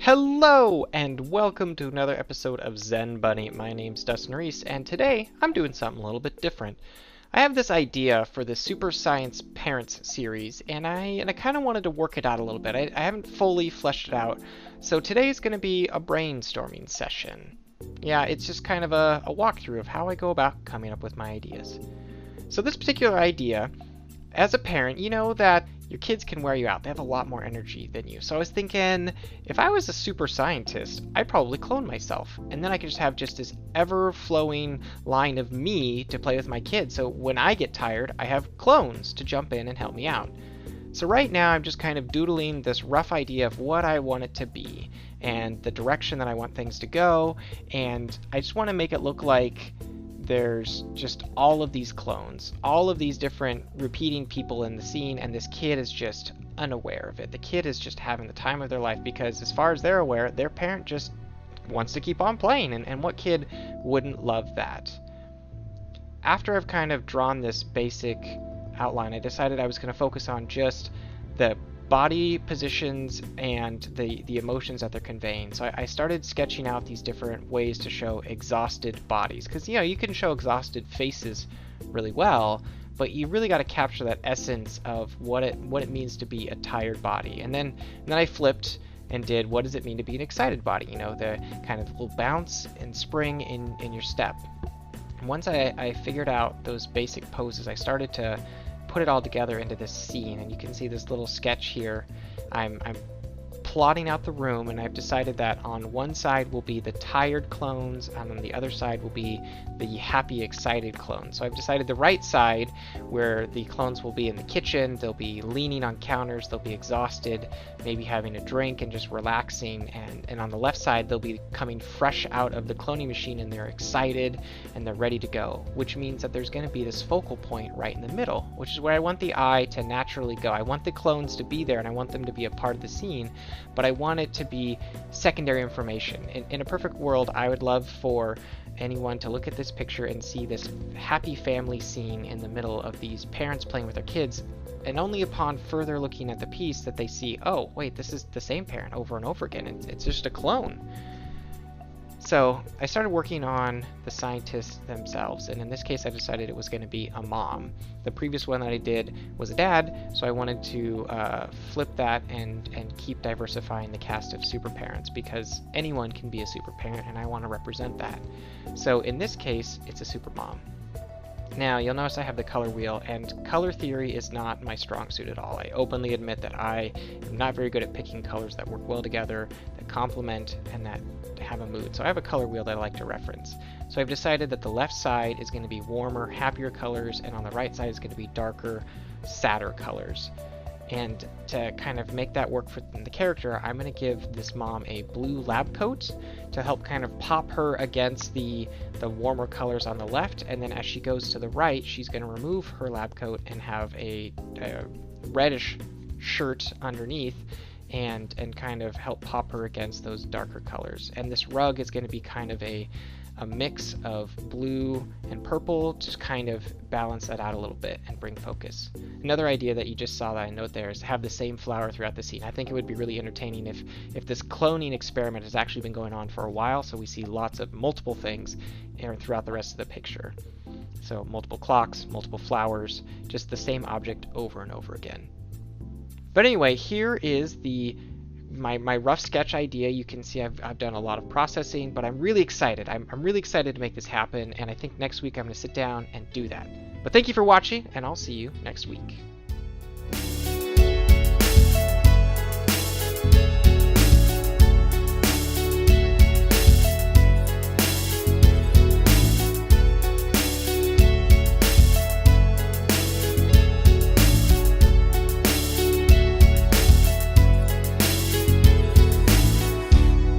Hello and welcome to another episode of Zen Bunny. My name's Dustin Reese and today I'm doing something a little bit different. I have this idea for the Super Science Parents series and I kind of wanted to work it out a little bit. I haven't fully fleshed it out, so today's going to be a brainstorming session. Yeah, it's just kind of a walkthrough of how I go about coming up with my ideas. So this particular idea, as a parent, you know that your kids can wear you out. They have a lot more energy than you. So I was thinking, if I was a super scientist, I'd probably clone myself. And then I could just have just this ever-flowing line of me to play with my kids. So when I get tired, I have clones to jump in and help me out. So right now I'm just kind of doodling this rough idea of what I want it to be and the direction that I want things to go. And I just want to make it look like there's just all of these clones, all of these different repeating people in the scene, and this kid is just unaware of it. The kid is just having the time of their life because, as far as they're aware, their parent just wants to keep on playing, and what kid wouldn't love that? After I've kind of drawn this basic outline, I decided I was going to focus on just the body positions and the emotions that they're conveying. So I started sketching out these different ways to show exhausted bodies, because you can show exhausted faces really well, but you really got to capture that essence of what it means to be a tired body. And then I flipped and did, what does it mean to be an excited body? The kind of little bounce and spring in your step. And once I figured out those basic poses, I started to put it all together into this scene, and you can see this little sketch here. I'm plotting out the room, and I've decided that on one side will be the tired clones, and on the other side will be the happy, excited clones. So I've decided the right side, where the clones will be in the kitchen, they'll be leaning on counters, they'll be exhausted, maybe having a drink and just relaxing, and on the left side they'll be coming fresh out of the cloning machine and they're excited and they're ready to go, which means that there's going to be this focal point right in the middle, which is where I want the eye to naturally go. I want the clones to be there and I want them to be a part of the scene, but I want it to be secondary information. In a perfect world, I would love for anyone to look at this picture and see this happy family scene in the middle of these parents playing with their kids, and only upon further looking at the piece that they see, oh wait, this is the same parent over and over again, it's just a clone. So I started working on the scientists themselves, and in this case I decided it was going to be a mom. The previous one that I did was a dad, so I wanted to flip that and keep diversifying the cast of super parents, because anyone can be a super parent and I want to represent that. So in this case it's a super mom. Now, you'll notice I have the color wheel, and color theory is not my strong suit at all. I openly admit that I am not very good at picking colors that work well together, that complement, and that have a mood. So I have a color wheel that I like to reference. So I've decided that the left side is going to be warmer, happier colors, and on the right side is going to be darker, sadder colors. And to kind of make that work for the character, I'm going to give this mom a blue lab coat to help kind of pop her against the warmer colors on the left, and then as she goes to the right, she's going to remove her lab coat and have a reddish shirt underneath, and kind of help pop her against those darker colors. And this rug is going to be kind of a mix of blue and purple to kind of balance that out a little bit and bring focus. Another idea that you just saw that I note there is to have the same flower throughout the scene. I think it would be really entertaining if this cloning experiment has actually been going on for a while, so we see lots of multiple things throughout the rest of the picture. So multiple clocks, multiple flowers, just the same object over and over again. But anyway, here is my rough sketch idea. You can see I've done a lot of processing, but I'm really excited. I'm really excited to make this happen, and I think next week I'm going to sit down and do that. But thank you for watching, and I'll see you next week.